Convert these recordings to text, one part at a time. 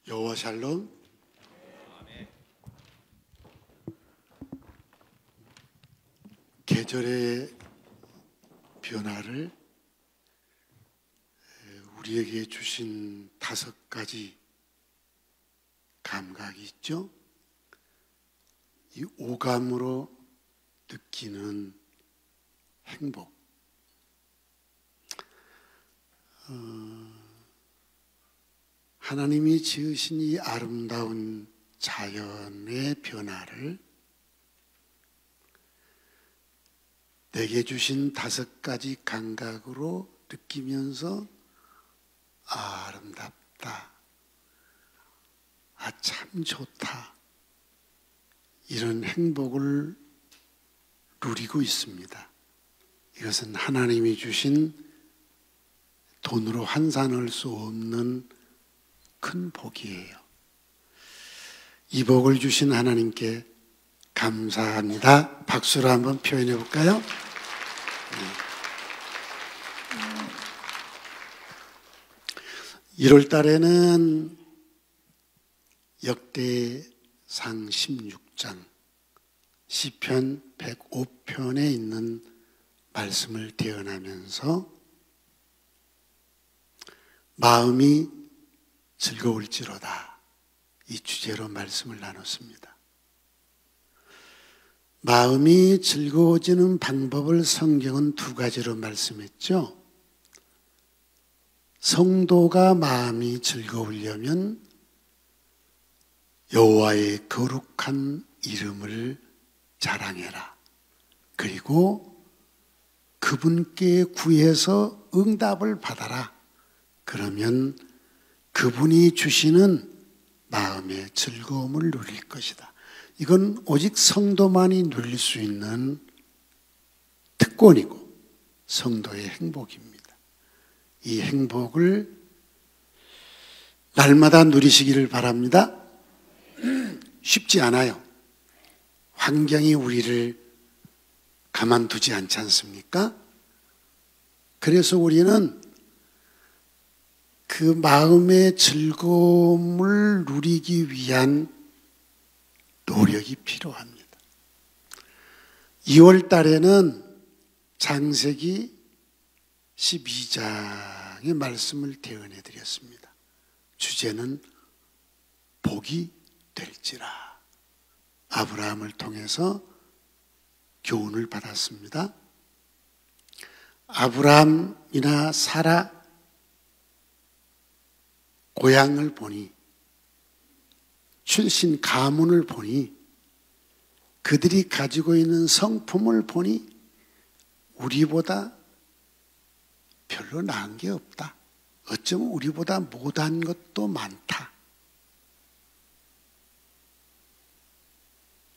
여호와 샬롬. 계절의 변화를 우리에게 주신 5가지 감각이 있죠. 이 오감으로 느끼는 행복. 하나님이 지으신 이 아름다운 자연의 변화를 내게 주신 5가지 감각으로 느끼면서 아름답다, 참 좋다, 이런 행복을 누리고 있습니다. 이것은 하나님이 주신 돈으로 환산할 수 없는 큰 복이에요. 이 복을 주신 하나님께 감사합니다. 박수로 한번 표현해 볼까요? 1월 달에는 역대상 16장 시편 105편에 있는 말씀을 대언하면서 마음이 즐거울지로다, 이 주제로 말씀을 나눴습니다. 마음이 즐거워지는 방법을 성경은 2가지로 말씀했죠. 성도가 마음이 즐거우려면 여호와의 거룩한 이름을 자랑해라. 그리고 그분께 구해서 응답을 받아라. 그러면 그분이 주시는 마음의 즐거움을 누릴 것이다. 이건 오직 성도만이 누릴 수 있는 특권이고 성도의 행복입니다. 이 행복을 날마다 누리시기를 바랍니다. 쉽지 않아요. 환경이 우리를 가만두지 않지 않습니까? 그래서 우리는 그 마음의 즐거움을 누리기 위한 노력이 필요합니다. 2월 달에는 창세기 12장의 말씀을 대언해 드렸습니다. 주제는 복이 될지라. 아브라함을 통해서 교훈을 받았습니다. 아브라함이나 사라 고향을 보니, 출신 가문을 보니, 그들이 가지고 있는 성품을 보니 우리보다 별로 나은 게 없다. 어쩌면 우리보다 못한 것도 많다.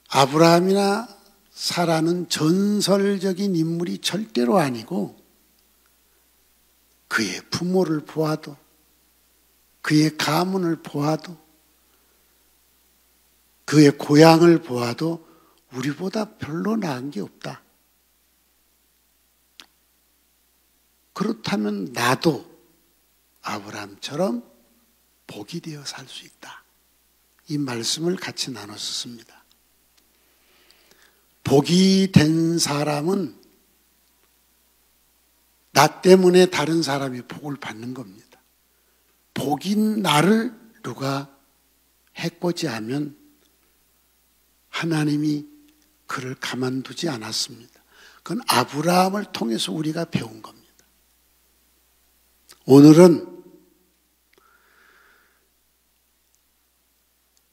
아브라함이나 사라는 전설적인 인물이 절대로 아니고 그의 부모를 보아도, 그의 가문을 보아도, 그의 고향을 보아도 우리보다 별로 나은 게 없다. 그렇다면 나도 아브라함처럼 복이 되어 살 수 있다. 이 말씀을 같이 나눴었습니다. 복이 된 사람은 나 때문에 다른 사람이 복을 받는 겁니다. 복인 나를 누가 해코지하면 하나님이 그를 가만두지 않았습니다. 그건 아브라함을 통해서 우리가 배운 겁니다. 오늘은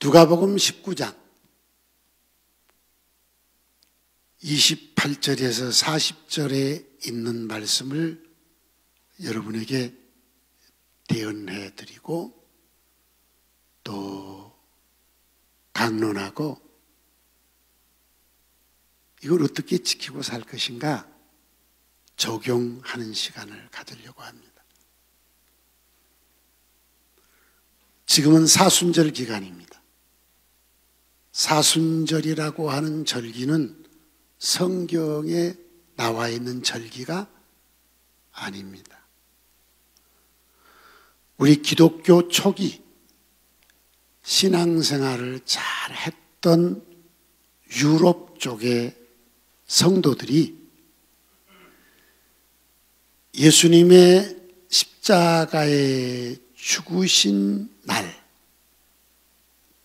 누가복음 19장 28절에서 40절에 있는 말씀을 여러분에게 대언해 드리고 또 강론하고 이걸 어떻게 지키고 살 것인가 적용하는 시간을 가지려고 합니다. 지금은 사순절 기간입니다. 사순절이라고 하는 절기는 성경에 나와 있는 절기가 아닙니다. 우리 기독교 초기 신앙생활을 잘 했던 유럽 쪽의 성도들이 예수님의 십자가에 죽으신 날,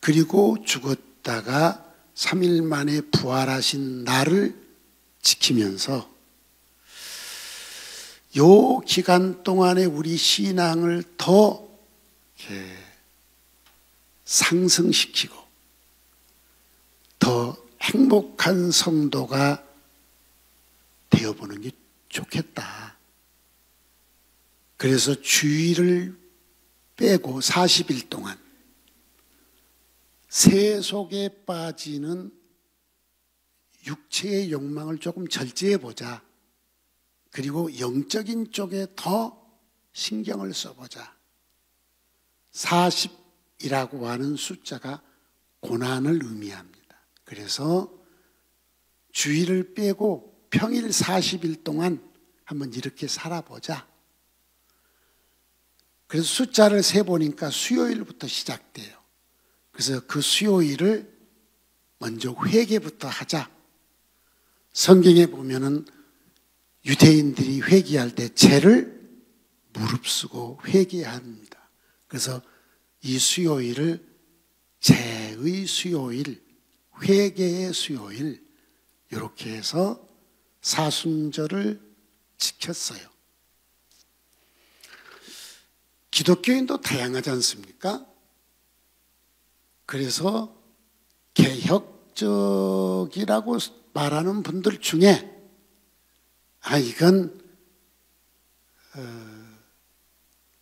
그리고 죽었다가 3일 만에 부활하신 날을 지키면서 요 기간 동안에 우리 신앙을 더 상승시키고 더 행복한 성도가 되어보는 게 좋겠다. 그래서 주일을 빼고 40일 동안 세속에 빠지는 육체의 욕망을 조금 절제해보자. 그리고 영적인 쪽에 더 신경을 써보자. 40이라고 하는 숫자가 고난을 의미합니다. 그래서 주일을 빼고 평일 40일 동안 한번 이렇게 살아보자. 그래서 숫자를 세보니까 수요일부터 시작돼요. 그래서 그 수요일을 먼저 회개부터 하자. 성경에 보면은 유대인들이 회개할 때 죄를 무릅쓰고 회개합니다. 그래서 이 수요일을 죄의 수요일, 회개의 수요일, 이렇게 해서 사순절을 지켰어요. 기독교인도 다양하지 않습니까? 그래서 개혁적이라고 말하는 분들 중에 이건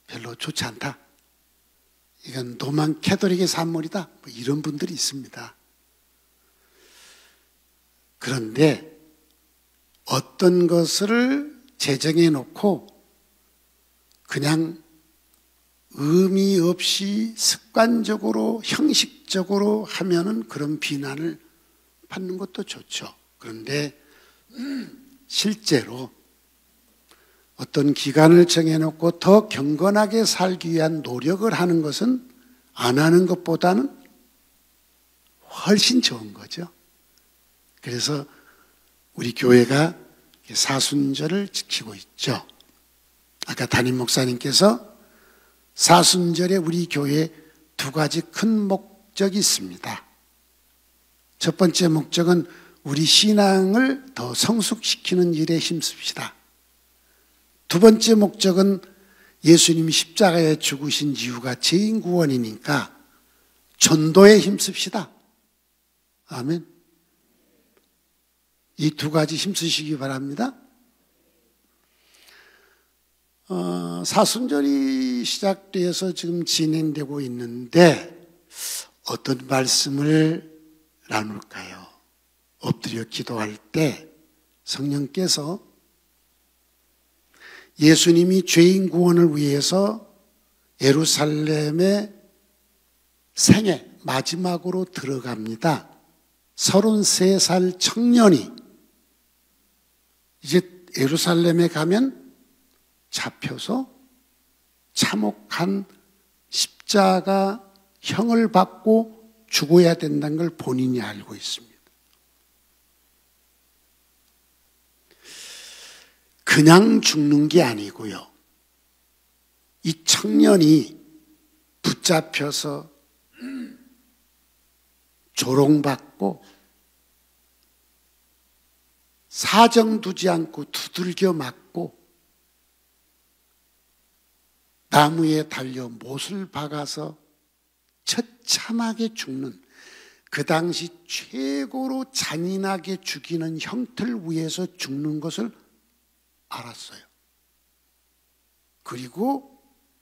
별로 좋지 않다. 이건 로만 캐톨릭의 산물이다. 뭐 이런 분들이 있습니다. 그런데 어떤 것을 제정해 놓고 그냥 의미 없이 습관적으로 형식적으로 하면은 그런 비난을 받는 것도 좋죠. 그런데 실제로 어떤 기간을 정해놓고 더 경건하게 살기 위한 노력을 하는 것은 안 하는 것보다는 훨씬 좋은 거죠. 그래서 우리 교회가 사순절을 지키고 있죠. 아까 담임 목사님께서 사순절에 우리 교회에 두 가지 큰 목적이 있습니다. 첫 번째 목적은 우리 신앙을 더 성숙시키는 일에 힘씁시다. 두 번째 목적은 예수님이 십자가에 죽으신 이유가 죄인 구원이니까 전도에 힘씁시다. 아멘. 이 두 가지 힘쓰시기 바랍니다. 사순절이 시작돼서 지금 진행되고 있는데 어떤 말씀을 나눌까요? 엎드려 기도할 때 성령께서 예수님이 죄인 구원을 위해서 예루살렘의 생애 마지막으로 들어갑니다. 33살 청년이 이제 예루살렘에 가면 잡혀서 참혹한 십자가형을 받고 죽어야 된다는 걸 본인이 알고 있습니다. 그냥 죽는 게 아니고요. 이 청년이 붙잡혀서 조롱받고 사정 두지 않고 두들겨 맞고 나무에 달려 못을 박아서 처참하게 죽는, 그 당시 최고로 잔인하게 죽이는 형태를 위해서 죽는 것을 알았어요. 그리고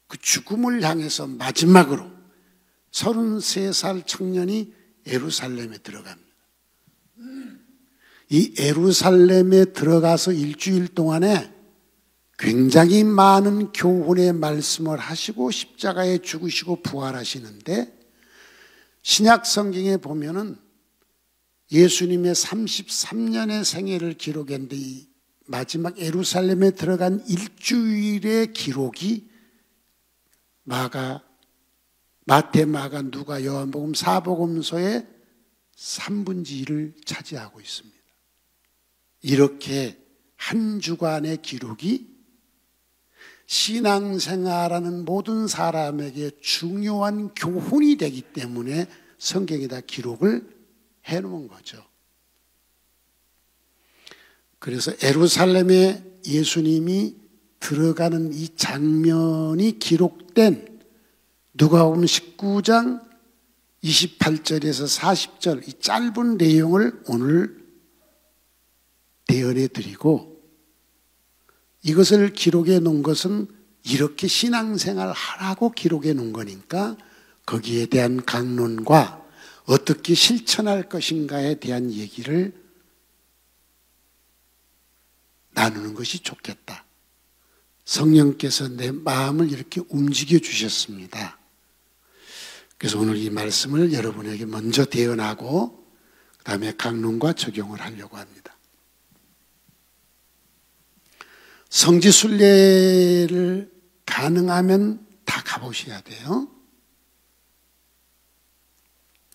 그 죽음을 향해서 마지막으로 33살 청년이 예루살렘에 들어갑니다. 이 예루살렘에 들어가서 일주일 동안에 굉장히 많은 교훈의 말씀을 하시고 십자가에 죽으시고 부활하시는데, 신약 성경에 보면은 예수님의 33년의 생애를 기록했는데 이 마지막 예루살렘에 들어간 일주일의 기록이 마태, 마가, 누가, 요한복음, 사복음서의 3분의 1을 차지하고 있습니다. 이렇게 한 주간의 기록이 신앙생활하는 모든 사람에게 중요한 교훈이 되기 때문에 성경에다 기록을 해놓은 거죠. 그래서 예루살렘에 예수님이 들어가는 이 장면이 기록된 누가복음 19장 28절에서 40절 이 짧은 내용을 오늘 대언해 드리고, 이것을 기록해 놓은 것은 이렇게 신앙생활 하라고 기록해 놓은 거니까 거기에 대한 강론과 어떻게 실천할 것인가에 대한 얘기를 나누는 것이 좋겠다. 성령께서 내 마음을 이렇게 움직여 주셨습니다. 그래서 오늘 이 말씀을 여러분에게 먼저 대언하고 그 다음에 강론과 적용을 하려고 합니다. 성지순례를 가능하면 다 가보셔야 돼요.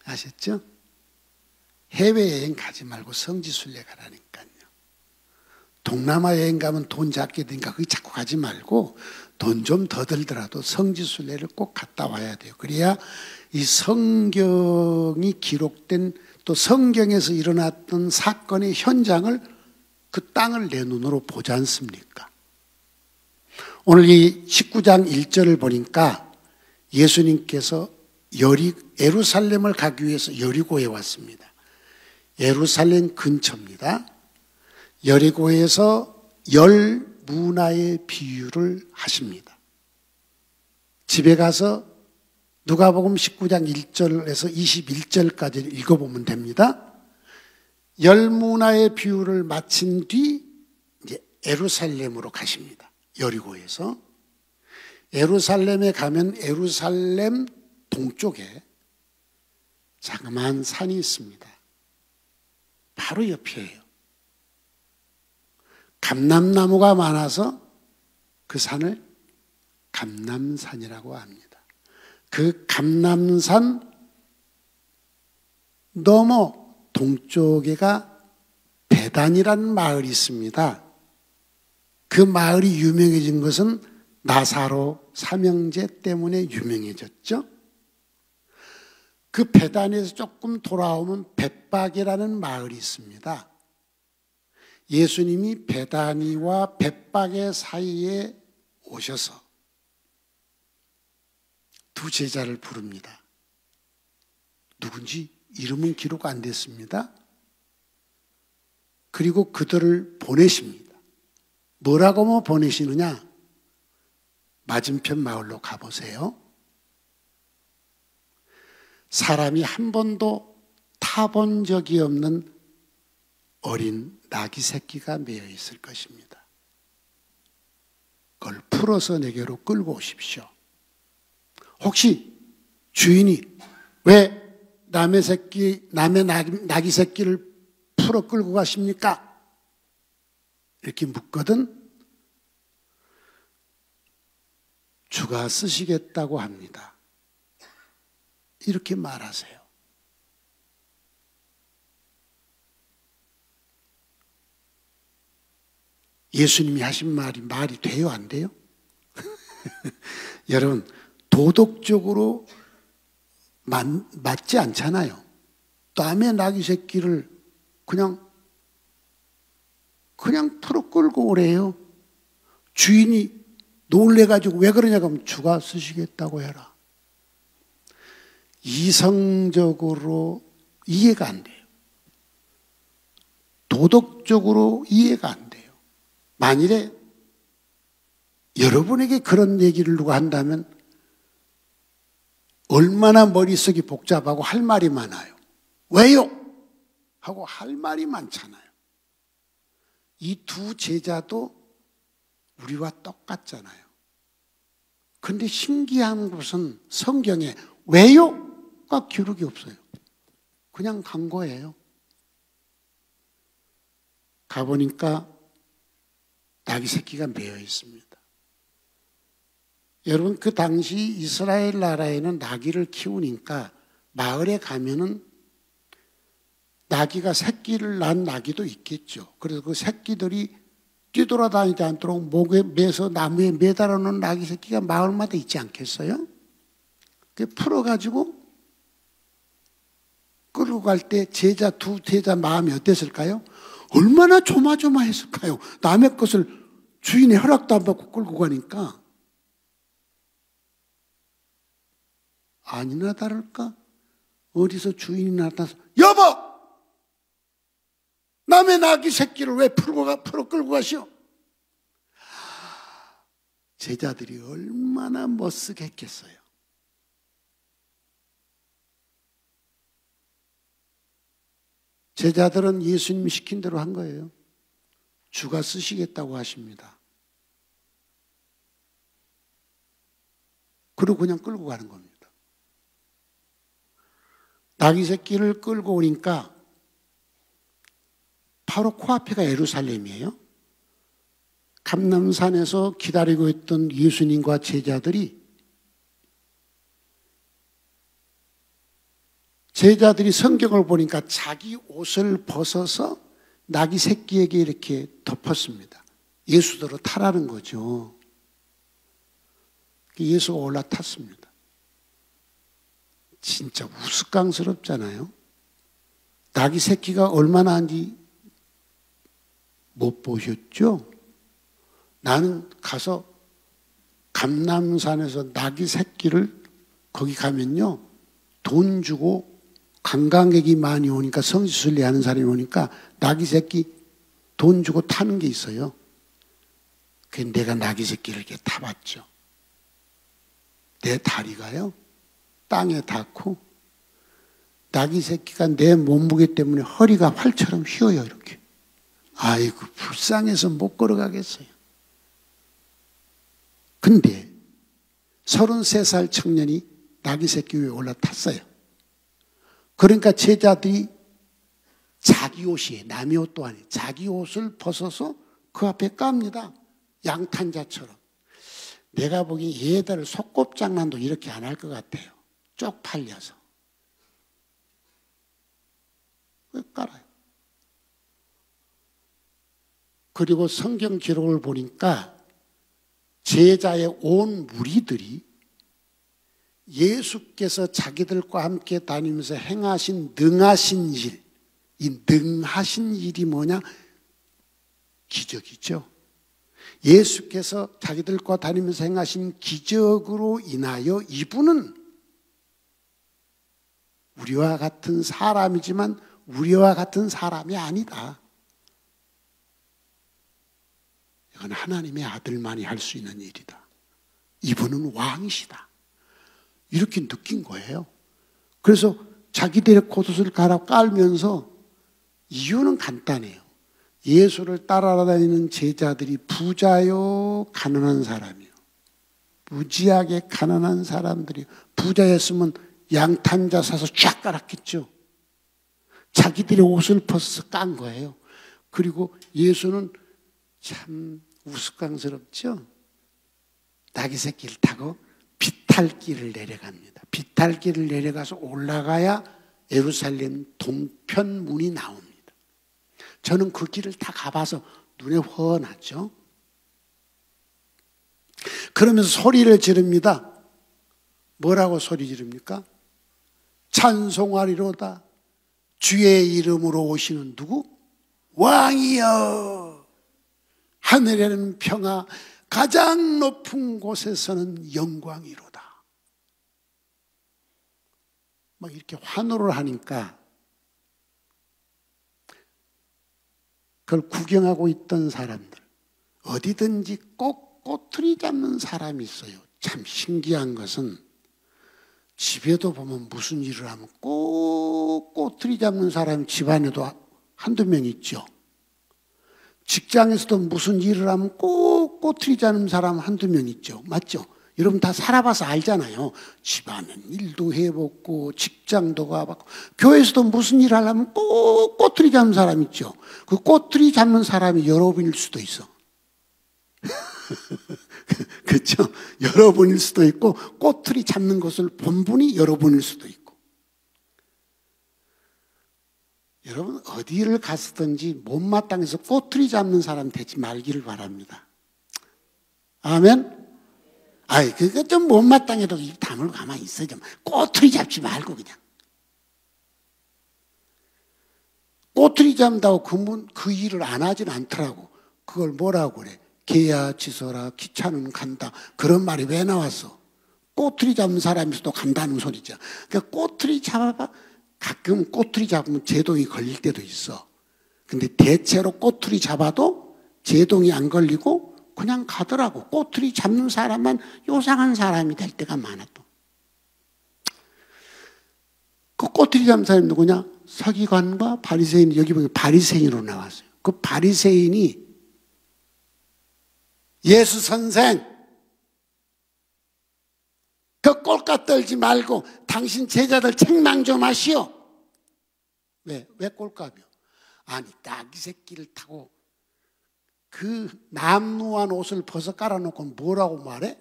아셨죠? 해외여행 가지 말고 성지순례 가라니까요. 동남아 여행 가면 돈 작게 드니까 거기 자꾸 가지 말고 돈 좀 더 들더라도 성지순례를 꼭 갔다 와야 돼요. 그래야 이 성경이 기록된 또 성경에서 일어났던 사건의 현장을 그 땅을 내 눈으로 보지 않습니까? 오늘 이 19장 1절을 보니까 예수님께서 예루살렘을 가기 위해서 여리고에 왔습니다. 예루살렘 근처입니다. 여리고에서 10문화의 비유를 하십니다. 집에 가서 누가복음 19장 1절에서 21절까지 읽어보면 됩니다. 10문화의 비유를 마친 뒤 이제 예루살렘으로 가십니다. 여리고에서. 예루살렘에 가면 예루살렘 동쪽에 자그마한 산이 있습니다. 바로 옆이에요. 감람나무가 많아서 그 산을 감람산이라고 합니다. 그 감람산 넘어 동쪽에가 베단이라는 마을이 있습니다. 그 마을이 유명해진 것은 나사로 삼형제 때문에 유명해졌죠. 그 베단에서 조금 돌아오면 벳박이라는 마을이 있습니다. 예수님이 베다니와 벳박의 사이에 오셔서 두 제자를 부릅니다. 누군지 이름은 기록 안 됐습니다. 그리고 그들을 보내십니다. 뭐라고 보내시느냐? 맞은편 마을로 가보세요. 사람이 한 번도 타본 적이 없는 어린 나귀 새끼가 매여 있을 것입니다. 그걸 풀어서 내게로 끌고 오십시오. 혹시 주인이 왜 남의 나귀 새끼를 풀어 끌고 가십니까? 이렇게 묻거든 주가 쓰시겠다고 합니다. 이렇게 말하세요. 예수님이 하신 말이 돼요, 안 돼요? 여러분, 도덕적으로 맞지 않잖아요. 남의 나귀 새끼를 그냥 풀어 끌고 오래요. 주인이 놀래가지고 왜 그러냐고 하면 주가 쓰시겠다고 해라. 이성적으로 이해가 안 돼요. 도덕적으로 이해가 안 돼요. 만일에 여러분에게 그런 얘기를 누가 한다면 얼마나 머릿속이 복잡하고 할 말이 많아요. 왜요? 하고 할 말이 많잖아요. 이 두 제자도 우리와 똑같잖아요. 그런데 신기한 것은 성경에 왜요?가 기록이 없어요. 그냥 간 거예요. 가보니까 나귀 새끼가 매여 있습니다. 여러분, 그 당시 이스라엘 나라에는 나귀를 키우니까 마을에 가면은 나귀가 새끼를 낳은 나귀도 있겠죠. 그래서 그 새끼들이 뛰돌아다니지 않도록 목에 매서 나무에 매달아 놓은 나귀 새끼가 마을마다 있지 않겠어요? 그 풀어가지고 끌고 갈 때 두 제자 마음이 어땠을까요? 얼마나 조마조마했을까요? 남의 것을 주인의 허락도 안 받고 끌고 가니까. 아니나 다를까? 어디서 주인이 나타나서 여보! 남의 나귀 새끼를 왜 풀어 끌고 가시오? 제자들이 얼마나 멋쓰겠겠어요. 제자들은 예수님이 시킨 대로 한 거예요. 주가 쓰시겠다고 하십니다. 그리고 그냥 끌고 가는 겁니다. 나귀 새끼를 끌고 오니까 바로 코앞에가 예루살렘이에요. 감람산에서 기다리고 있던 예수님과 제자들이 성경을 보니까 자기 옷을 벗어서 나귀 새끼에게 이렇게 덮었습니다. 예수대로 타라는 거죠. 예수가 올라탔습니다. 진짜 우스꽝스럽잖아요. 나귀 새끼가 얼마나 한지 못 보셨죠? 나는 가서 감람산에서 나귀 새끼를 거기 가면요, 돈 주고 관광객이 많이 오니까 성지순례 하는 사람이 오니까 나귀 새끼 돈 주고 타는 게 있어요. 그래서 내가 나귀 새끼를 이렇게 타봤죠. 내 다리가요 땅에 닿고 나귀 새끼가 내 몸무게 때문에 허리가 활처럼 휘어요. 이렇게. 아이고 불쌍해서 못 걸어가겠어요. 근데 33살 청년이 나귀 새끼 위에 올라탔어요. 그러니까 제자들이 자기 옷이에요. 남의 옷도 아니에요. 자기 옷을 벗어서 그 앞에 깝니다. 양탄자처럼. 내가 보기엔 얘들 속곱장난도 이렇게 안 할 것 같아요. 쪽팔려서. 왜 깔아요? 그리고 성경 기록을 보니까 제자의 온 무리들이 예수께서 자기들과 함께 다니면서 행하신 능하신 일, 이 능하신 일이 뭐냐? 기적이죠. 예수께서 자기들과 다니면서 행하신 기적으로 인하여 이분은 우리와 같은 사람이지만 우리와 같은 사람이 아니다. 이건 하나님의 아들만이 할 수 있는 일이다. 이분은 왕이시다. 이렇게 느낀 거예요. 그래서 자기들의 겉옷을 갈아 깔면서 이유는 간단해요. 예수를 따라다니는 제자들이 부자요, 가난한 사람이요. 무지하게 가난한 사람들이 부자였으면 양탄자 사서 쫙 깔았겠죠. 자기들의 옷을 벗어서 깐 거예요. 그리고 예수는 참 우스꽝스럽죠. 나귀 새끼를 타고 비탈길을 내려갑니다. 비탈길을 내려가서 올라가야 예루살렘 동편문이 나옵니다. 저는 그 길을 다 가봐서 눈에 훤하죠. 그러면서 소리를 지릅니다. 뭐라고 소리 지릅니까? 찬송하리로다. 주의 이름으로 오시는 누구? 왕이여. 하늘에는 평화, 가장 높은 곳에서는 영광이로다. 막 이렇게 환호를 하니까 그걸 구경하고 있던 사람들, 어디든지 꼭 꼬투리 잡는 사람이 있어요. 참 신기한 것은 집에도 보면 무슨 일을 하면 꼭 꼬투리 잡는 사람이 집안에도 한두 명 있죠. 직장에서도 무슨 일을 하면 꼭 꼬투리 잡는 사람 한두 명 있죠. 맞죠? 여러분 다 살아봐서 알잖아요. 집안은 일도 해봤고 직장도 가봤고 교회에서도 무슨 일을 하려면 꼭 꼬투리 잡는 사람 있죠. 그 꼬투리 잡는 사람이 여러분일 수도 있어. 그렇죠? 여러분일 수도 있고 꼬투리 잡는 것을 본 분이 여러분일 수도 있고. 여러분 어디를 갔든지 못마땅해서 꼬투리 잡는 사람 되지 말기를 바랍니다. 아멘? 아이, 그거 좀 못마땅해도 입 다물고 가만히 있어. 좀 꼬투리 잡지 말고 그냥. 꼬투리 잡는다고 그 일을 안 하진 않더라고. 그걸 뭐라고 그래? 개야 치서라 귀찮으면 간다. 그런 말이 왜 나왔어? 꼬투리 잡는 사람에서도 간다는 소리죠. 그러니까 꼬투리 잡아봐. 가끔 꼬투리 잡으면 제동이 걸릴 때도 있어. 근데 대체로 꼬투리 잡아도 제동이 안 걸리고 그냥 가더라고. 꼬투리 잡는 사람만 요상한 사람이 될 때가 많아 또. 그 꼬투리 잡는 사람이 누구냐? 서기관과 바리새인. 여기 보면 바리새인으로 나왔어요. 그 바리새인이 예수 선생, 그 꼴값 떨지 말고 당신 제자들 책망 좀 하시오. 왜 꼴값이요? 아니 나귀 새끼를 타고 그 남루한 옷을 벗어 깔아놓고 뭐라고 말해?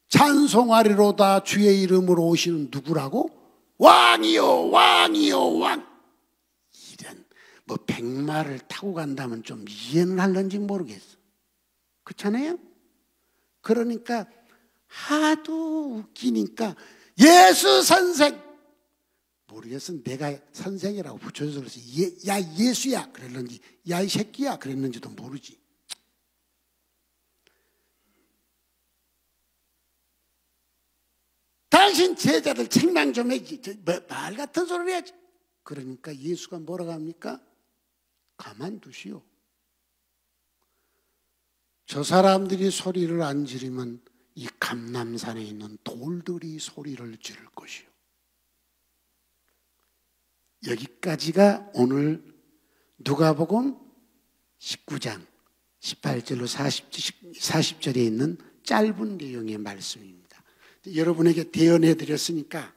찬송하리로다 주의 이름으로 오시는 누구라고? 왕이요 왕이요 왕. 이런 뭐 백마를 타고 간다면 좀 이해는 할런지 모르겠어. 그렇잖아요? 그러니까 하도 웃기니까 예수 선생, 모르겠어. 내가 선생이라고 붙여서 그래서 야 예수야 그랬는지 야 이 새끼야 그랬는지도 모르지. 당신 제자들 책망 좀 해지. 말 같은 소리를 해야지. 그러니까 예수가 뭐라고 합니까? 가만두시오. 저 사람들이 소리를 안 지르면 이 감람산에 있는 돌들이 소리를 지를 것이요. 여기까지가 오늘 누가복음 19장 18절로 40절에 있는 짧은 내용의 말씀입니다. 여러분에게 대언해 드렸으니까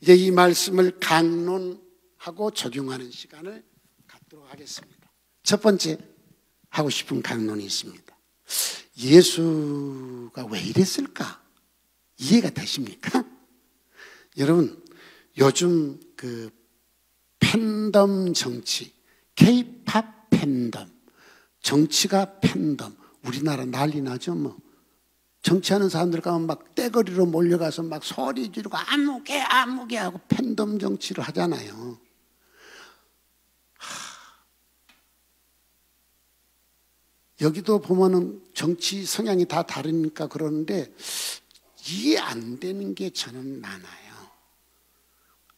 이제 이 말씀을 강론하고 적용하는 시간을 갖도록 하겠습니다. 첫 번째 하고 싶은 강론이 있습니다. 예수가 왜 이랬을까? 이해가 되십니까? 여러분 요즘 그 팬덤 정치, K-팝 팬덤, 정치가 팬덤, 우리나라 난리 나죠 뭐. 정치하는 사람들 가면 막 떼거리로 몰려가서 막 소리 지르고 아무개 하고 팬덤 정치를 하잖아요. 여기도 보면은 정치 성향이 다 다르니까 그러는데 이해 안 되는 게 저는 많아요.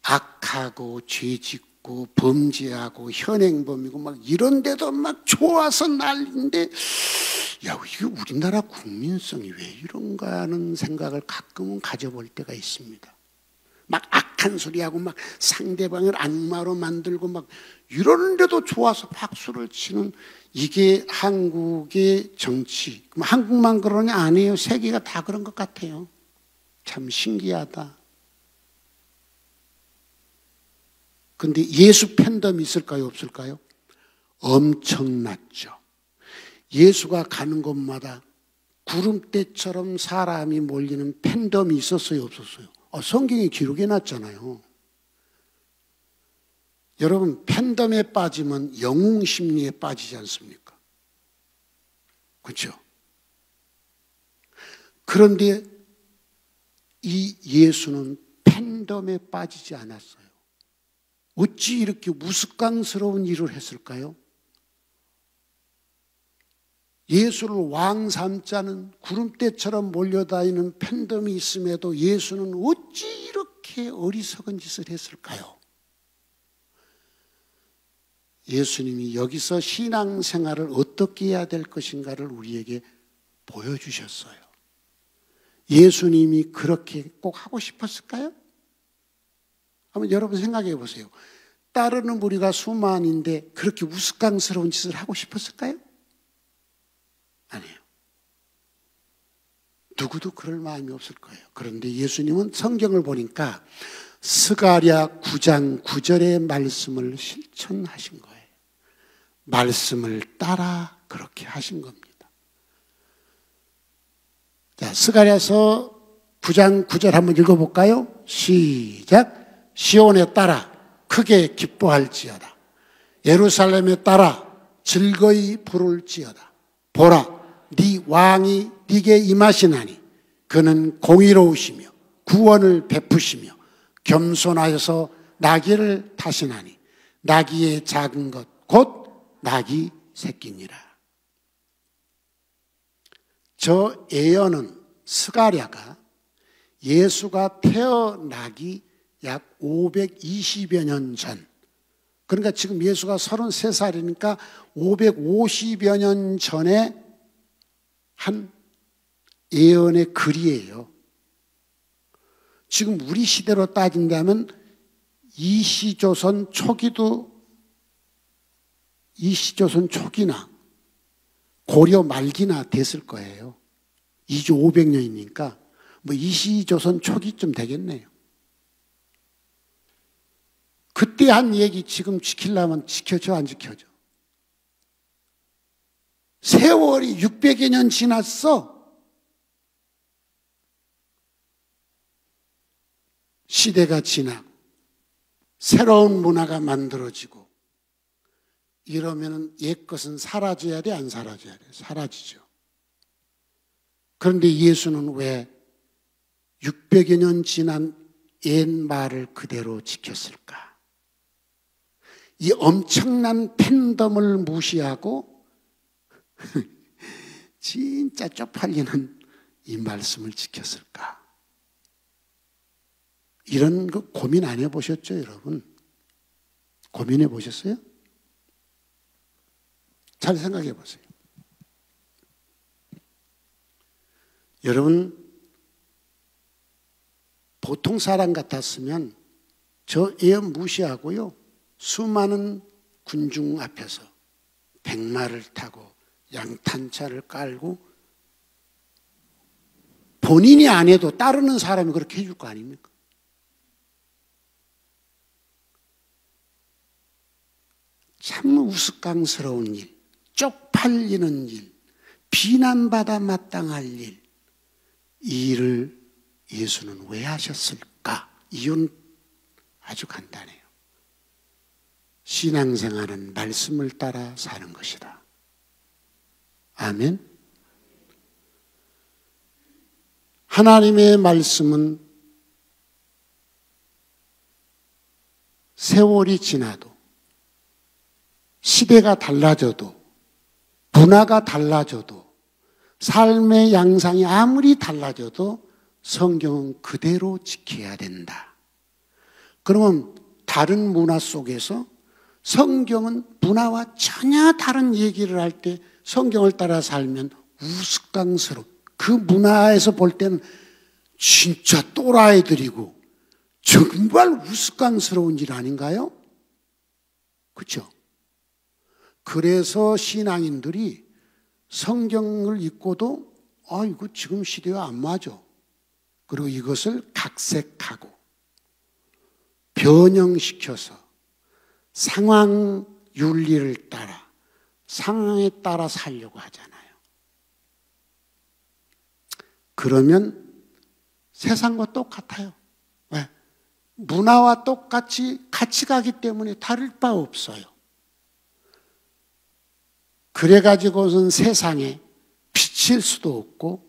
악하고 죄짓고 범죄하고 현행범이고 막 이런데도 막 좋아서 난리인데 야, 이게 우리나라 국민성이 왜 이런가 하는 생각을 가끔은 가져볼 때가 있습니다. 막 악한 소리하고 막 상대방을 악마로 만들고 막 이러는데도 좋아서 박수를 치는 이게 한국의 정치. 그럼 한국만 그러냐? 아니에요. 세계가 다 그런 것 같아요. 참 신기하다. 근데 예수 팬덤이 있을까요? 없을까요? 엄청났죠. 예수가 가는 곳마다 구름대처럼 사람이 몰리는 팬덤이 있었어요? 없었어요? 성경에 기록해 놨잖아요. 여러분 팬덤에 빠지면 영웅심리에 빠지지 않습니까? 그렇죠? 그런데 이 예수는 팬덤에 빠지지 않았어요. 어찌 이렇게 우스꽝스러운 일을 했을까요? 예수를 왕 삼자는 구름대처럼 몰려다니는 팬덤이 있음에도 예수는 어찌 이렇게 어리석은 짓을 했을까요? 예수님이 여기서 신앙생활을 어떻게 해야 될 것인가를 우리에게 보여주셨어요. 예수님이 그렇게 꼭 하고 싶었을까요? 한번 여러분 생각해 보세요. 따르는 무리가 수만인데 그렇게 우스꽝스러운 짓을 하고 싶었을까요? 아니에요. 누구도 그럴 마음이 없을 거예요. 그런데 예수님은 성경을 보니까 스가랴 9장 9절의 말씀을 실천하신 거예요. 말씀을 따라 그렇게 하신 겁니다. 자, 스가랴서 9장 9절 한번 읽어볼까요? 시작. 시온에 따라 크게 기뻐할지어다. 예루살렘에 따라 즐거이 부를지어다. 보라, 네 왕이 네게 임하시나니 그는 공의로우시며 구원을 베푸시며 겸손하여서 나귀를 타시나니 나귀의 작은 것 곧 나귀 새끼니라. 저 예언은 스가랴가 예수가 태어나기 약 520여 년 전, 그러니까 지금 예수가 33살이니까 550여 년 전에 한 예언의 글이에요. 지금 우리 시대로 따진다면 이시조선 초기나 고려 말기나 됐을 거예요. 이주 500년이니까 뭐 이시조선 초기쯤 되겠네요. 그때 한 얘기 지금 지키려면 지켜져 안 지켜져? 세월이 600여 년 지났어. 시대가 지나고 새로운 문화가 만들어지고 이러면 옛것은 사라져야 돼, 안 사라져야 돼? 사라지죠. 그런데 예수는 왜 600여 년 지난 옛 말을 그대로 지켰을까? 이 엄청난 팬덤을 무시하고 진짜 쪽팔리는 이 말씀을 지켰을까? 이런 거 고민 안 해보셨죠, 여러분? 고민해 보셨어요? 잘 생각해 보세요. 여러분, 보통 사람 같았으면 저 예언 무시하고요, 수많은 군중 앞에서 백마를 타고 양탄차를 깔고 본인이 안 해도 따르는 사람이 그렇게 해줄 거 아닙니까? 참 우스꽝스러운 일, 쪽팔리는 일, 비난받아 마땅할 일, 이 일을 예수는 왜 하셨을까? 이유는 아주 간단해요. 신앙생활은 말씀을 따라 사는 것이다. 아멘. 하나님의 말씀은 세월이 지나도, 시대가 달라져도, 문화가 달라져도, 삶의 양상이 아무리 달라져도 성경은 그대로 지켜야 된다. 그러면 다른 문화 속에서 성경은 문화와 전혀 다른 얘기를 할 때 성경을 따라 살면 우스꽝스러워. 그 문화에서 볼 때는 진짜 또라이들이고 정말 우스꽝스러운 일 아닌가요? 그렇죠? 그래서 신앙인들이 성경을 읽고도 이거 지금 시대와 안 맞아. 그리고 이것을 각색하고 변형시켜서 상황 윤리를 따라, 상황에 따라 살려고 하잖아요. 그러면 세상과 똑같아요. 왜? 문화와 똑같이 같이 가기 때문에 다를 바 없어요. 그래가지고선 세상에 빛일 수도 없고,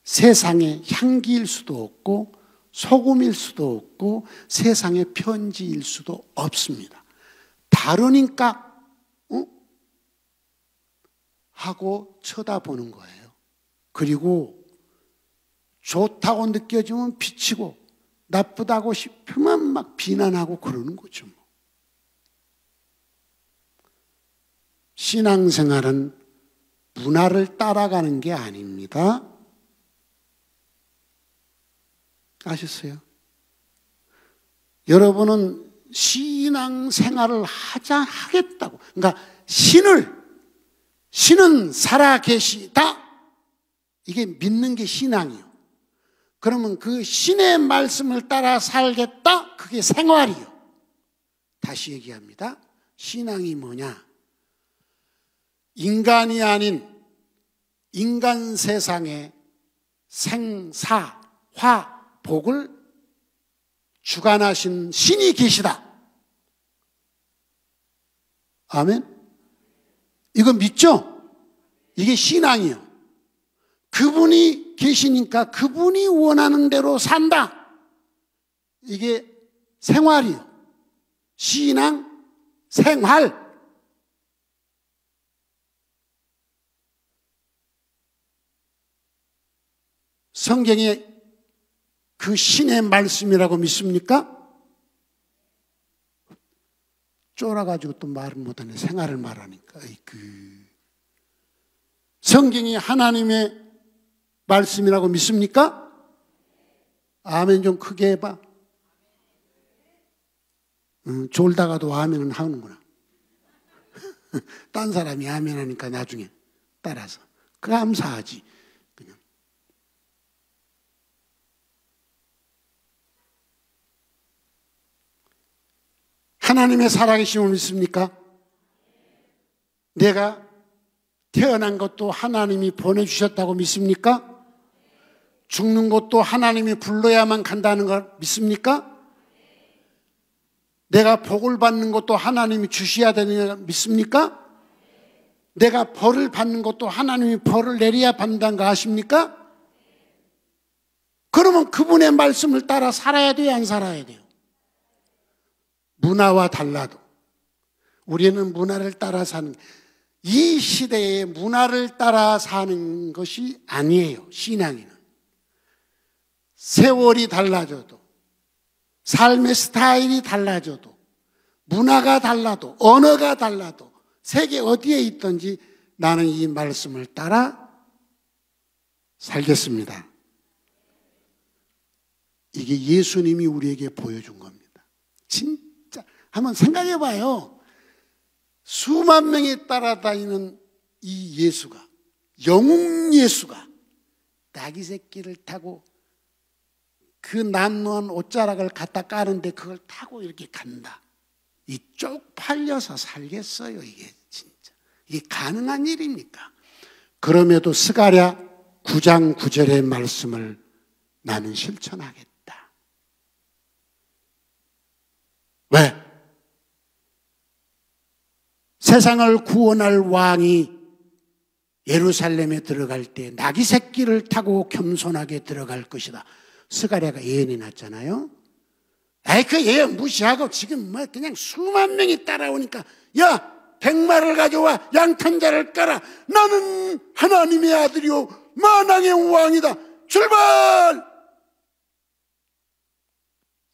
세상에 향기일 수도 없고, 소금일 수도 없고, 세상의 편지일 수도 없습니다. 다르니까 하고 쳐다보는 거예요. 그리고 좋다고 느껴지면 비치고 나쁘다고 싶으면 막 비난하고 그러는 거죠. 신앙생활은 문화를 따라가는 게 아닙니다. 아셨어요? 여러분은 신앙생활을 하겠다고. 그러니까 신은 살아계시다. 이게 믿는 게 신앙이요. 그러면 그 신의 말씀을 따라 살겠다. 그게 생활이요. 다시 얘기합니다. 신앙이 뭐냐? 인간이 아닌 인간 세상에 생사, 화, 복을 주관하신 신이 계시다. 아멘. 이거 믿죠? 이게 신앙이요. 그분이 계시니까 그분이 원하는 대로 산다. 이게 생활이요. 신앙, 생활. 성경에 그 신의 말씀이라고 믿습니까? 쫄아가지고 또 말을 못하네. 생활을 말하니까. 성경이 하나님의 말씀이라고 믿습니까? 아멘 좀 크게 해봐. 졸다가도 아멘은 하는구나. 딴 사람이 아멘 하니까 나중에 따라서. 감사하지. 그냥. 하나님의 살아계심을 믿습니까? 내가 태어난 것도 하나님이 보내주셨다고 믿습니까? 죽는 것도 하나님이 불러야만 간다는 걸 믿습니까? 내가 복을 받는 것도 하나님이 주셔야 되는 걸 믿습니까? 내가 벌을 받는 것도 하나님이 벌을 내려야 받는다는 거 아십니까? 그러면 그분의 말씀을 따라 살아야 돼요, 안 살아야 돼요? 문화와 달라도 우리는 문화를 따라 사는, 이 시대의 문화를 따라 사는 것이 아니에요, 신앙이는. 세월이 달라져도, 삶의 스타일이 달라져도, 문화가 달라도, 언어가 달라도, 세계 어디에 있든지 나는 이 말씀을 따라 살겠습니다. 이게 예수님이 우리에게 보여준 겁니다. 진짜 한번 생각해 봐요. 수만 명이 따라다니는 이 예수가, 영웅 예수가 나귀 새끼를 타고 그 남루한 옷자락을 갖다 까는데 그걸 타고 이렇게 간다. 이 쪽팔려서 살겠어요, 이게 진짜. 이게 가능한 일입니까? 그럼에도 스가랴 9장 9절의 말씀을 나는 실천하겠다. 왜? 세상을 구원할 왕이 예루살렘에 들어갈 때 나귀 새끼를 타고 겸손하게 들어갈 것이다. 스가랴가 예언이 났잖아요. 아이, 그 예언 무시하고 지금 뭐 그냥 수만 명이 따라오니까, 야, 백마를 가져와 양탄자를 깔아. 나는 하나님의 아들이요 만왕의 왕이다. 출발!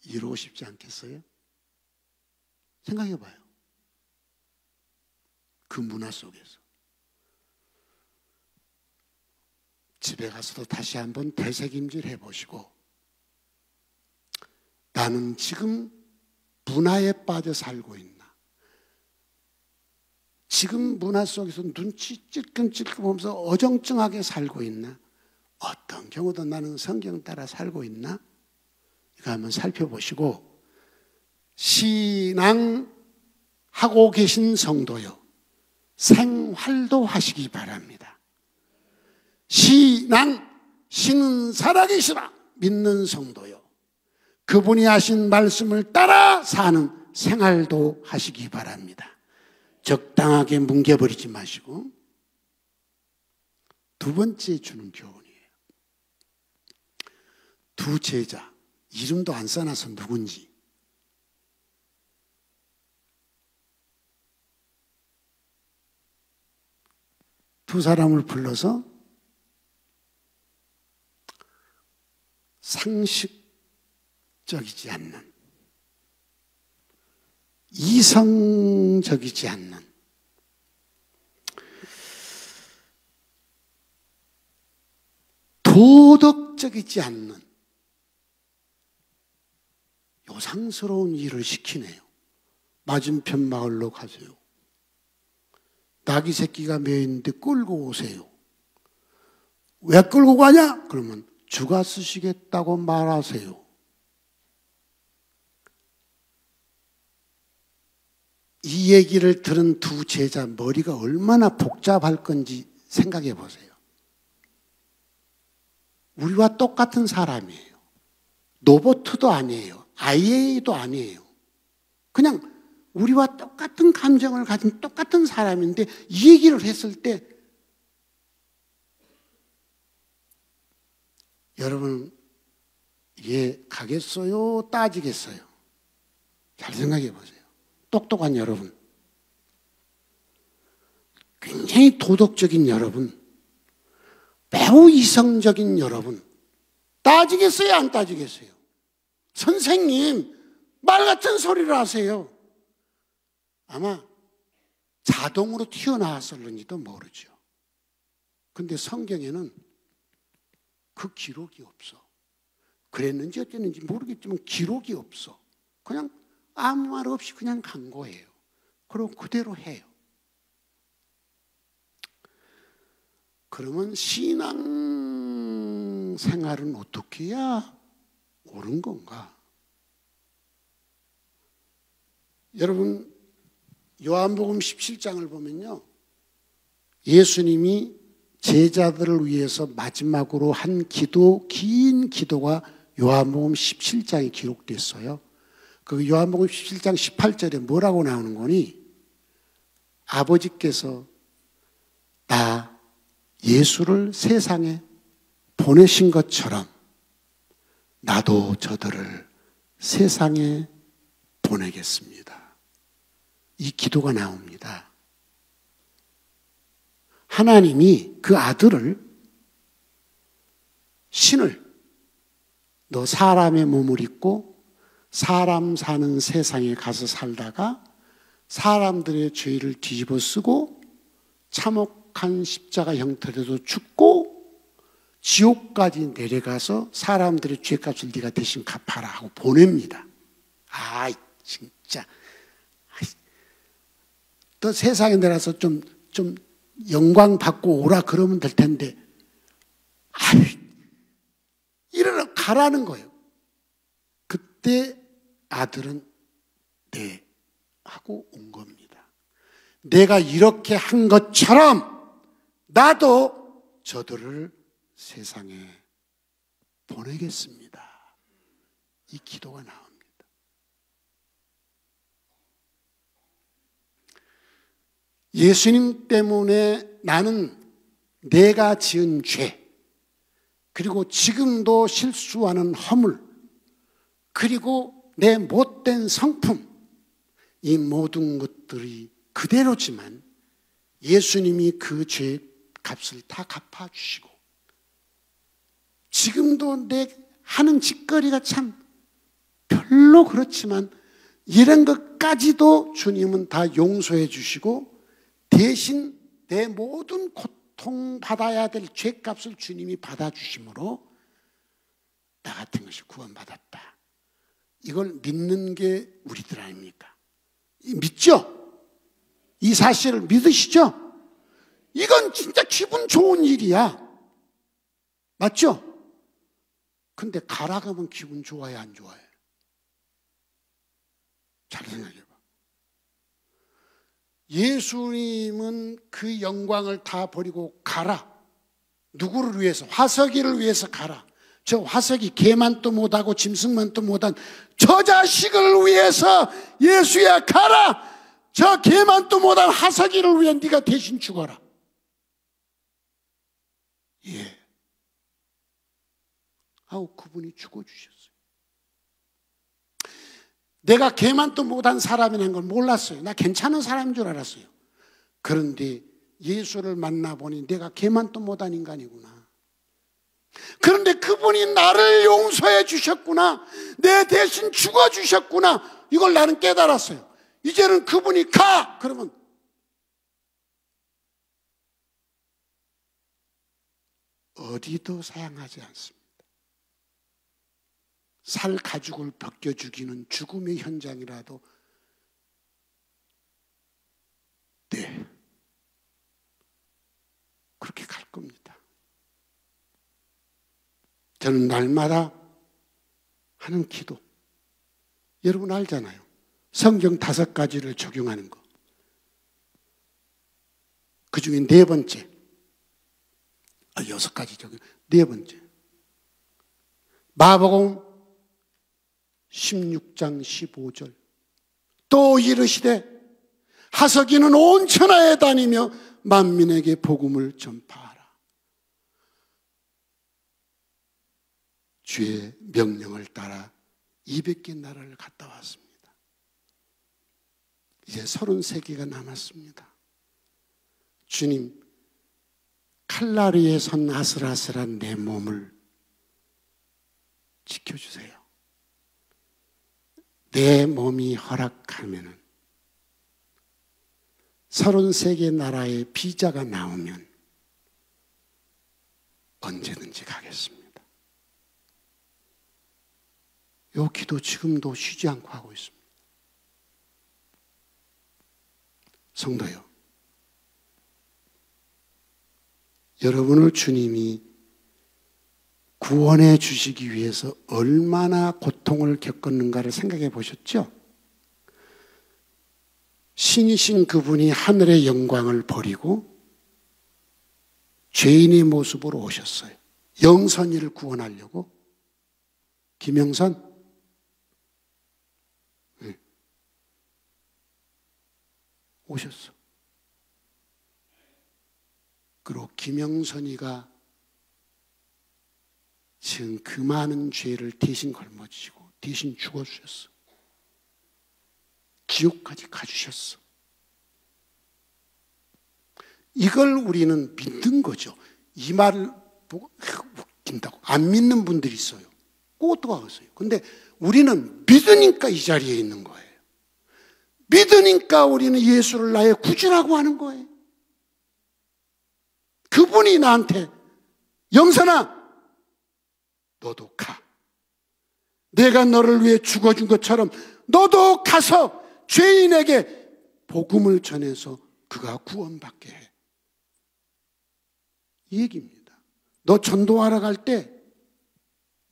이러고 싶지 않겠어요? 생각해 봐요. 그 문화 속에서. 집에 가서도 다시 한번 되새김질 해보시고, 나는 지금 문화에 빠져 살고 있나? 지금 문화 속에서 눈치 찔끔찔끔 보면서 어정쩡하게 살고 있나? 어떤 경우도 나는 성경 따라 살고 있나? 이거 한번 살펴보시고, 신앙하고 계신 성도요, 생활도 하시기 바랍니다. 신앙, 신은 살아계시라 믿는 성도요, 그분이 하신 말씀을 따라 사는 생활도 하시기 바랍니다. 적당하게 뭉개버리지 마시고. 두 번째 주는 교훈이에요. 두 제자, 이름도 안 써놔서 누군지. 두 사람을 불러서 상식적이지 않는, 이성적이지 않는, 도덕적이지 않는 요상스러운 일을 시키네요. 맞은편 마을로 가세요. 나귀 새끼가 매 있는데 끌고 오세요. 왜 끌고 가냐? 그러면 주가 쓰시겠다고 말하세요. 이 얘기를 들은 두 제자 머리가 얼마나 복잡할 건지 생각해 보세요. 우리와 똑같은 사람이에요. 로봇도 아니에요. IA도 아니에요. 그냥 우리와 똑같은 감정을 가진 똑같은 사람인데 이 얘기를 했을 때 여러분 이해 가겠어요? 따지겠어요? 잘 생각해 보세요. 똑똑한 여러분, 굉장히 도덕적인 여러분, 매우 이성적인 여러분, 따지겠어요? 안 따지겠어요? 선생님, 말 같은 소리를 하세요. 아마 자동으로 튀어나왔을는지도 모르죠. 근데 성경에는 그 기록이 없어. 그랬는지 어땠는지 모르겠지만 기록이 없어. 그냥 아무 말 없이 그냥 간 거예요. 그리고 그대로 해요. 그러면 신앙 생활은 어떻게 해야 옳은 건가? 여러분, 요한복음 17장을 보면요, 예수님이 제자들을 위해서 마지막으로 한 기도, 긴 기도가 요한복음 17장에 기록됐어요. 그 요한복음 17장 18절에 뭐라고 나오는 거니? 아버지께서 나 예수를 세상에 보내신 것처럼 나도 저들을 세상에 보내겠습니다. 이 기도가 나옵니다. 하나님이 그 아들을, 신을, 너 사람의 몸을 입고 사람 사는 세상에 가서 살다가 사람들의 죄를 뒤집어 쓰고 참혹한 십자가 형태로도 죽고 지옥까지 내려가서 사람들의 죄값을 네가 대신 갚아라 하고 보냅니다. 아이 진짜 또 세상에 내려서 좀 영광 받고 오라 그러면 될 텐데 아유 이러라 가라는 거예요. 그때 아들은 네 하고 온 겁니다. 내가 이렇게 한 것처럼 나도 저들을 세상에 보내겠습니다. 이 기도가 나옵니다. 예수님 때문에 나는 내가 지은 죄, 그리고 지금도 실수하는 허물, 그리고 내 못된 성품, 이 모든 것들이 그대로지만 예수님이 그 죄 값을 다 갚아주시고 지금도 내 하는 짓거리가 참 별로 그렇지만 이런 것까지도 주님은 다 용서해 주시고 대신 내 모든 고통받아야 될 죄값을 주님이 받아주심으로 나 같은 것이 구원받았다. 이걸 믿는 게 우리들 아닙니까? 믿죠? 이 사실을 믿으시죠? 이건 진짜 기분 좋은 일이야. 맞죠? 근데 가라 그러면 기분 좋아해, 안 좋아해? 잘 생각해봐. 예수님은 그 영광을 다 버리고 가라. 누구를 위해서? 화석이를 위해서 가라. 저 화석이 개만도 못하고 짐승만도 못한 저 자식을 위해서 예수야 가라. 저 개만도 못한 화석이를 위해 네가 대신 죽어라. 예. 아우 그분이 죽어주셨어요. 내가 개만도 못한 사람이라는 걸 몰랐어요. 나 괜찮은 사람인 줄 알았어요. 그런데 예수를 만나보니 내가 개만도 못한 인간이구나. 그런데 그분이 나를 용서해 주셨구나. 내 대신 죽어주셨구나. 이걸 나는 깨달았어요. 이제는 그분이 가! 그러면 어디도 사양하지 않습니다. 살 가죽을 벗겨 죽이는 죽음의 현장이라도 네 그렇게 갈 겁니다. 저는 날마다 하는 기도, 여러분 알잖아요. 성경 5가지를 적용하는 거. 그 중에 4번째, 6가지 적용, 4번째 마복음 16장 15절 또 이르시되 하석이는 온 천하에 다니며 만민에게 복음을 전파하라. 주의 명령을 따라 200개 나라를 갔다 왔습니다. 이제 33개가 남았습니다. 주님, 칼라리에 선 아슬아슬한 내 몸을 지켜주세요. 내 몸이 허락하면은 33개 나라의 비자가 나오면 언제든지 가겠습니다. 이 기도 지금도 쉬지 않고 하고 있습니다. 성도요, 여러분을 주님이 구원해 주시기 위해서 얼마나 고통을 겪었는가를 생각해 보셨죠? 신이신 그분이 하늘의 영광을 버리고 죄인의 모습으로 오셨어요. 영선이를 구원하려고. 김영선? 네. 오셨어. 그리고 김영선이가 지금 그 많은 죄를 대신 걸머지고 대신 죽어주셨어. 지옥까지 가주셨어. 이걸 우리는 믿는 거죠. 이 말을 보고 웃긴다고 안 믿는 분들이 있어요. 꼭 어떡하겠어요. 근데 우리는 믿으니까 이 자리에 있는 거예요. 믿으니까 우리는 예수를 나의 구주라고 하는 거예요. 그분이 나한테 영선아 너도 가. 내가 너를 위해 죽어준 것처럼 너도 가서 죄인에게 복음을 전해서 그가 구원받게 해. 이 얘기입니다. 너 전도하러 갈 때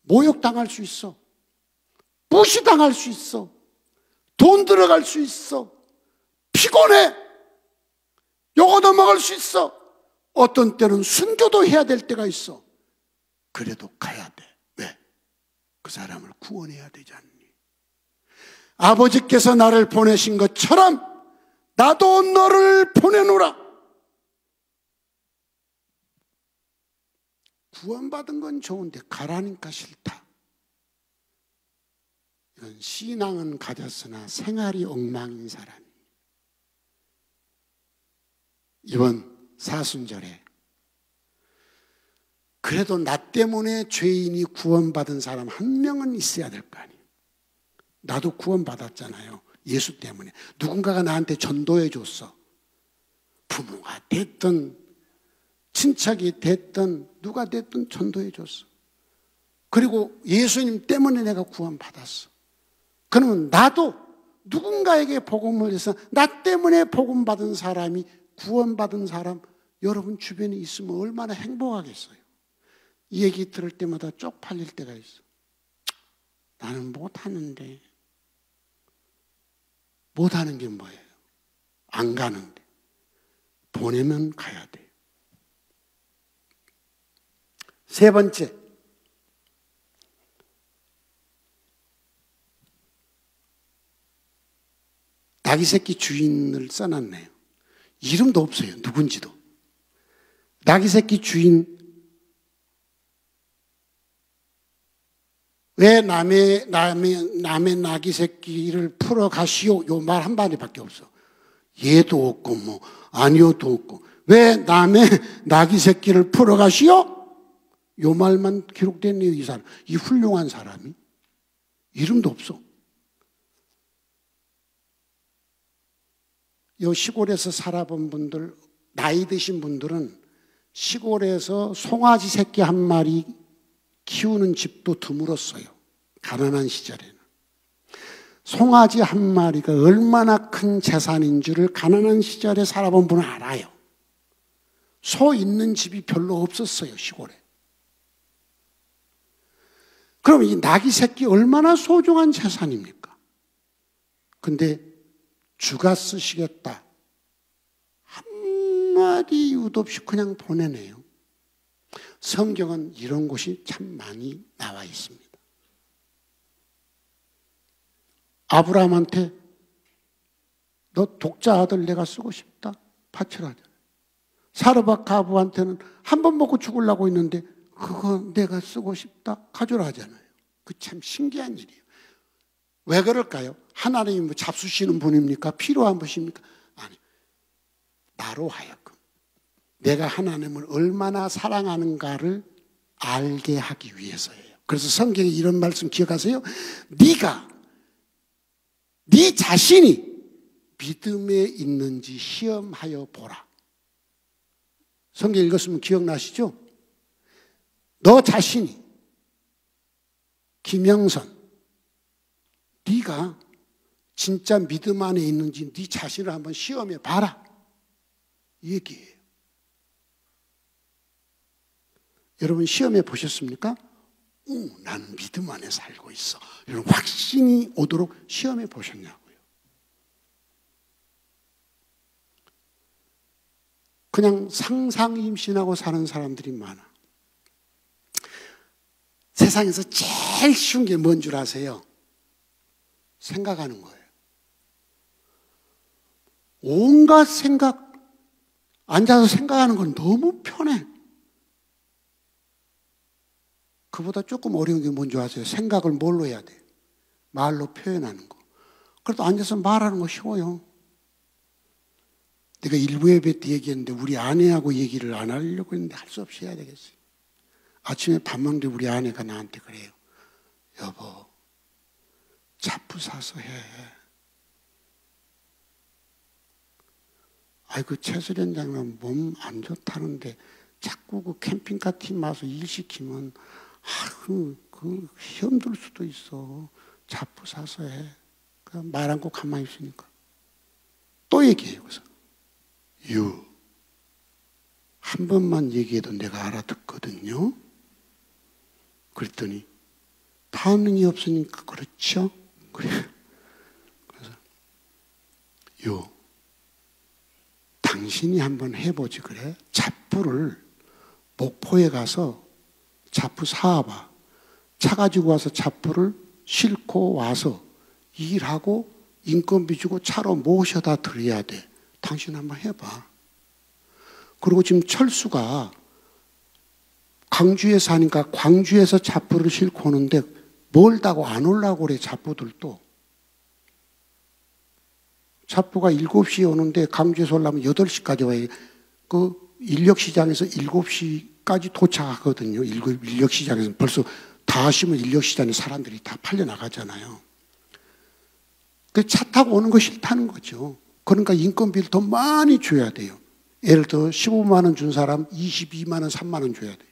모욕당할 수 있어. 무시당할 수 있어. 돈 들어갈 수 있어. 피곤해. 욕 얻어먹을 수 있어. 어떤 때는 순교도 해야 될 때가 있어. 그래도 가야 돼. 왜? 그 사람을 구원해야 되지 않니? 아버지께서 나를 보내신 것처럼 나도 너를 보내노라. 구원받은 건 좋은데 가라니까 싫다. 이건 신앙은 가졌으나 생활이 엉망인 사람이. 이번 사순절에 그래도 나 때문에 죄인이 구원받은 사람 한 명은 있어야 될 거 아니에요. 나도 구원받았잖아요. 예수 때문에. 누군가가 나한테 전도해 줬어. 부모가 됐든 친척이 됐든 누가 됐든 전도해 줬어. 그리고 예수님 때문에 내가 구원받았어. 그러면 나도 누군가에게 복음을 해서 나 때문에 복음받은 사람이 구원받은 사람 여러분 주변에 있으면 얼마나 행복하겠어요. 이 얘기 들을 때마다 쪽팔릴 때가 있어. 나는 못하는데. 못하는 게 뭐예요? 안 가는데. 보내면 가야 돼요. 세 번째, 나귀 새끼 주인을 써놨네요. 이름도 없어요. 누군지도. 나귀 새끼 주인, 왜 남의 나귀 새끼를 풀어 가시오? 요 말 한 마디밖에 없어. 얘도 없고 뭐 아니오도 없고 왜 남의 나귀 새끼를 풀어 가시오? 요 말만 기록됐네요. 이 사람, 이 훌륭한 사람이. 이름도 없어. 요 시골에서 살아본 분들, 나이 드신 분들은 시골에서 송아지 새끼 한 마리 키우는 집도 드물었어요. 가난한 시절에는. 송아지 한 마리가 얼마나 큰 재산인 줄을 가난한 시절에 살아본 분은 알아요. 소 있는 집이 별로 없었어요, 시골에. 그럼 이 나귀 새끼 얼마나 소중한 재산입니까? 근데 주가 쓰시겠다. 한마디 이유도 없이 그냥 보내네요. 성경은 이런 곳이 참 많이 나와 있습니다. 아브라함한테 너 독자 아들 내가 쓰고 싶다. 바치라 하잖아요. 사르밧 가부한테는 한 번 먹고 죽으려고 했는데 그거 내가 쓰고 싶다. 가져라 하잖아요. 그 참 신기한 일이에요. 왜 그럴까요? 하나님이 뭐 잡수시는 분입니까? 필요한 분입니까? 아니, 나로 하여금 내가 하나님을 얼마나 사랑하는가를 알게 하기 위해서예요. 그래서 성경에 이런 말씀 기억하세요? 네가 네 자신이 믿음에 있는지 시험하여 보라. 성경 읽었으면 기억나시죠? 너 자신이 김영선 네가 진짜 믿음 안에 있는지 네 자신을 한번 시험해 봐라. 이 얘기예요. 여러분 시험해 보셨습니까? 나는 믿음 안에 살고 있어. 이런 확신이 오도록 시험해 보셨냐고요. 그냥 상상 임신하고 사는 사람들이 많아. 세상에서 제일 쉬운 게 뭔 줄 아세요? 생각하는 거예요. 온갖 생각, 앉아서 생각하는 건 너무 편해. 그보다 조금 어려운 게 뭔지 아세요? 생각을 뭘로 해야 돼? 말로 표현하는 거. 그래도 앉아서 말하는 거 쉬워요. 내가 일부 예배 때 얘기했는데 우리 아내하고 얘기를 안 하려고 했는데 할 수 없이 해야 되겠어요. 아침에 밥 먹는데 우리 아내가 나한테 그래요. 여보, 잡부 사서 해. 아이고, 최수련 장면 몸 안 좋다는데 자꾸 그 캠핑카 팀 와서 일 시키면 그 시험 들 수도 있어. 잡부 사서 해. 말 않고 가만히 있으니까. 또 얘기해요. 그래서 한 번만 얘기해도 내가 알아듣거든요. 그랬더니 반응이 없으니까 그렇죠? 그래서 당신이 한번 해보지 그래? 잡부를 목포에 가서 잡부 사와봐. 차 가지고 와서 잡부를 싣고 와서 일하고 인건비 주고 차로 모셔다 드려야 돼. 당신 한번 해봐. 그리고 지금 철수가 광주에 사니까 광주에서 잡부를 싣고 오는데 멀다고 안 오려고 그래. 잡부들도. 잡부가 7시에 오는데 강주에서 오려면 8시까지 와야 그 인력시장에서 7시까지 도착하거든요. 인력시장에서 벌써 다 하시면 인력시장에 사람들이 다 팔려나가잖아요. 그 차 타고 오는 거 싫다는 거죠. 그러니까 인건비를 더 많이 줘야 돼요. 예를 들어 15만 원 준 사람 22만 원, 3만 원 줘야 돼요.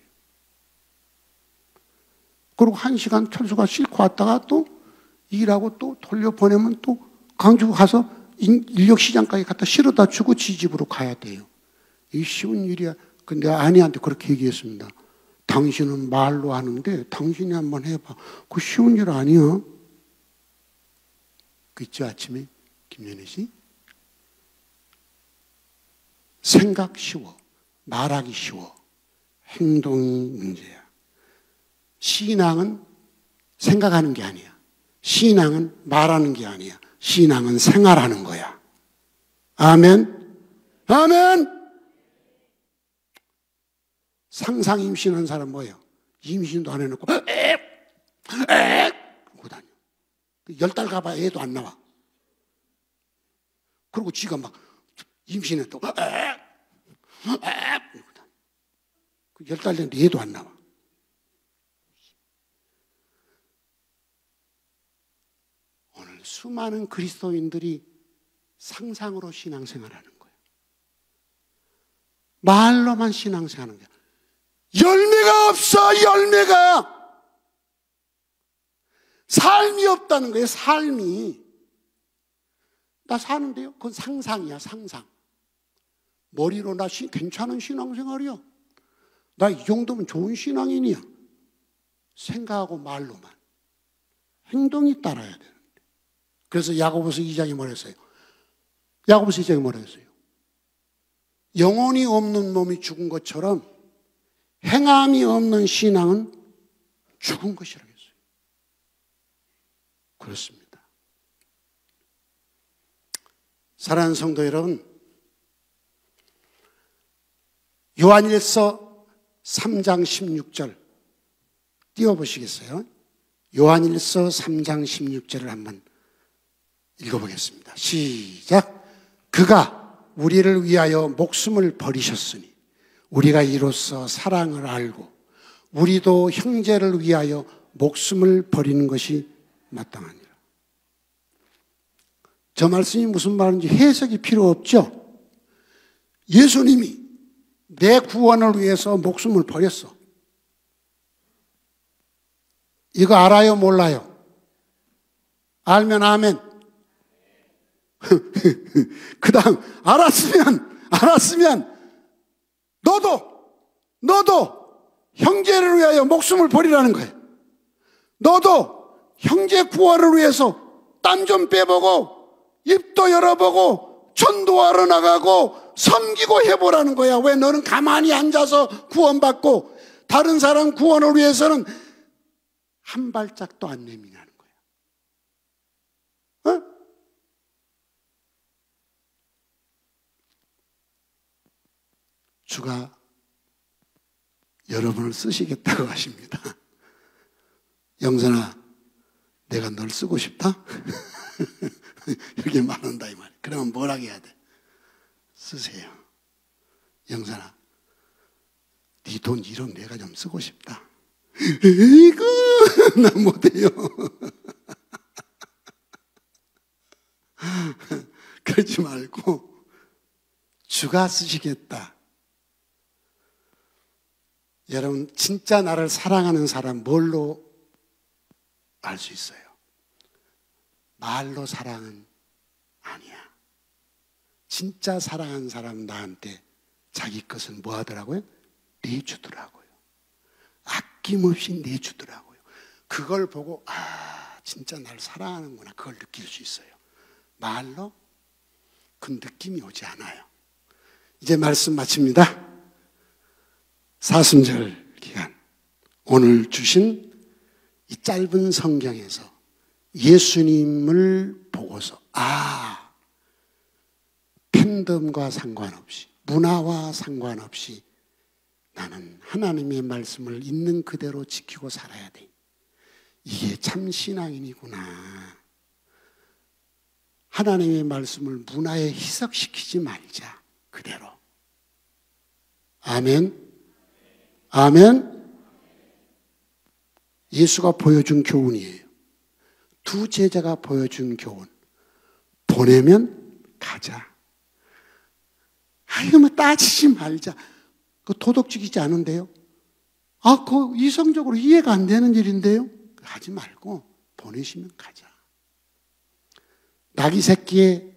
그리고 1시간 철수가 싣고 왔다가 또 일하고 또 돌려보내면 또 광주 가서 인력시장까지 갖다 실어다 주고 지 집으로 가야 돼요. 이게 쉬운 일이야. 근데 아내한테 그렇게 얘기했습니다. 당신은 말로 하는데 당신이 한번 해봐. 그거 쉬운 일 아니야. 그 있죠, 아침에 김연희 씨? 생각 쉬워. 말하기 쉬워. 행동이 문제야. 신앙은 생각하는 게 아니야. 신앙은 말하는 게 아니야. 신앙은 생활하는 거야. 아멘. 아멘. 상상 임신한 사람 뭐예요? 임신도 안 해놓고 그러고 다녀. 10달 가봐 애도 안 나와. 그리고 지가 막 임신했다고 10달 됐는데 애도 안 나와. 오늘 수많은 그리스도인들이 상상으로 신앙생활하는 거예요. 말로만 신앙생활하는 거예요. 열매가 없어. 열매가. 삶이 없다는 거예요. 삶이. 나 사는데요. 그건 상상이야. 상상. 머리로 나 괜찮은 신앙생활이야. 나 이 정도면 좋은 신앙인이야. 생각하고 말로만. 행동이 따라야 되는데. 그래서 야고보서 2장이 뭐라 했어요? 야고보서 2장이 뭐라 했어요? 영혼이 없는 몸이 죽은 것처럼 행함이 없는 신앙은 죽은 것이라고 했어요. 그렇습니다. 사랑하는 성도 여러분, 요한일서 3장 16절 띄워보시겠어요? 요한일서 3장 16절을 한번 읽어보겠습니다. 시작. 그가 우리를 위하여 목숨을 버리셨으니 우리가 이로써 사랑을 알고 우리도 형제를 위하여 목숨을 버리는 것이 마땅하니라. 저 말씀이 무슨 말인지 해석이 필요 없죠? 예수님이 내 구원을 위해서 목숨을 버렸어. 이거 알아요? 몰라요? 알면 아멘. 그 다음 알았으면 너도 형제를 위하여 목숨을 버리라는 거예요. 너도 형제 구원을 위해서 땀 좀 빼보고 입도 열어보고 전도하러 나가고 섬기고 해보라는 거야. 왜 너는 가만히 앉아서 구원받고 다른 사람 구원을 위해서는 한 발짝도 안 내미냐는 거야. 어? 주가 여러분을 쓰시겠다고 하십니다. 영선아, 내가 널 쓰고 싶다? 이렇게 말한다 이 말이야. 그러면 뭐라고 해야 돼? 쓰세요. 영선아, 네 돈 1억 내가 좀 쓰고 싶다. 에이구, 난 못해요. 그러지 말고 주가 쓰시겠다. 여러분, 진짜 나를 사랑하는 사람 뭘로 알 수 있어요? 말로 사랑은 아니야. 진짜 사랑하는 사람은 나한테 자기 것은 뭐 하더라고요? 내주더라고요. 아낌없이 내주더라고요. 그걸 보고 진짜 날 사랑하는구나, 그걸 느낄 수 있어요. 말로 그 느낌이 오지 않아요. 이제 말씀 마칩니다. 사순절 기간, 오늘 주신 이 짧은 성경에서 예수님을 보고서 팬덤과 상관없이, 문화와 상관없이 나는 하나님의 말씀을 있는 그대로 지키고 살아야 돼. 이게 참 신앙인이구나. 하나님의 말씀을 문화에 희석시키지 말자. 그대로. 아멘. 아멘. 예수가 보여준 교훈이에요. 두 제자가 보여준 교훈. 보내면 가자. 이거 뭐 따지지 말자. 그 도덕적이지 않은데요. 그거 이성적으로 이해가 안 되는 일인데요. 하지 말고 보내시면 가자. 나귀 새끼의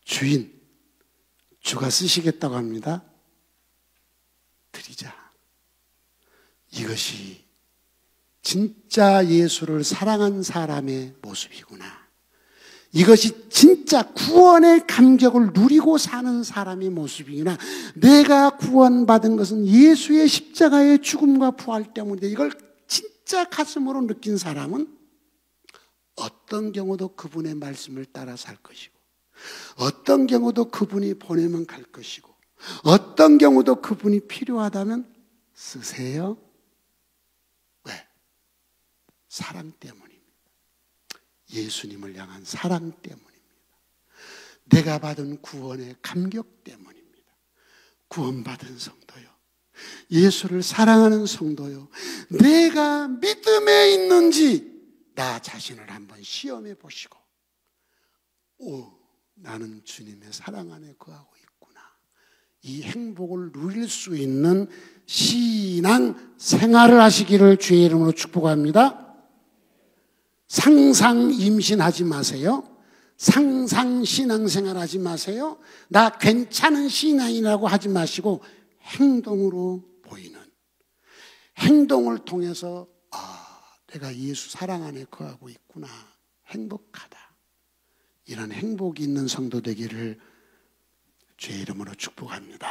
주인, 주가 쓰시겠다고 합니다. 드리자. 이것이 진짜 예수를 사랑한 사람의 모습이구나. 이것이 진짜 구원의 감격을 누리고 사는 사람의 모습이구나. 내가 구원받은 것은 예수의 십자가의 죽음과 부활 때문인데 이걸 진짜 가슴으로 느낀 사람은 어떤 경우도 그분의 말씀을 따라 살 것이고, 어떤 경우도 그분이 보내면 갈 것이고, 어떤 경우도 그분이 필요하다면 쓰세요. 왜? 사랑 때문입니다. 예수님을 향한 사랑 때문입니다. 내가 받은 구원의 감격 때문입니다. 구원받은 성도요, 예수를 사랑하는 성도요, 내가 믿음에 있는지 나 자신을 한번 시험해 보시고, 나는 주님의 사랑 안에 거하고 있구나. 이 행복을 누릴 수 있는 신앙 생활을 하시기를 주의 이름으로 축복합니다. 상상 임신하지 마세요. 상상 신앙생활 하지 마세요. 나 괜찮은 신앙이라고 하지 마시고 행동으로 보이는, 행동을 통해서 내가 예수 사랑 안에 거하고 있구나, 행복하다, 이런 행복이 있는 성도 되기를 주의 이름으로 축복합니다.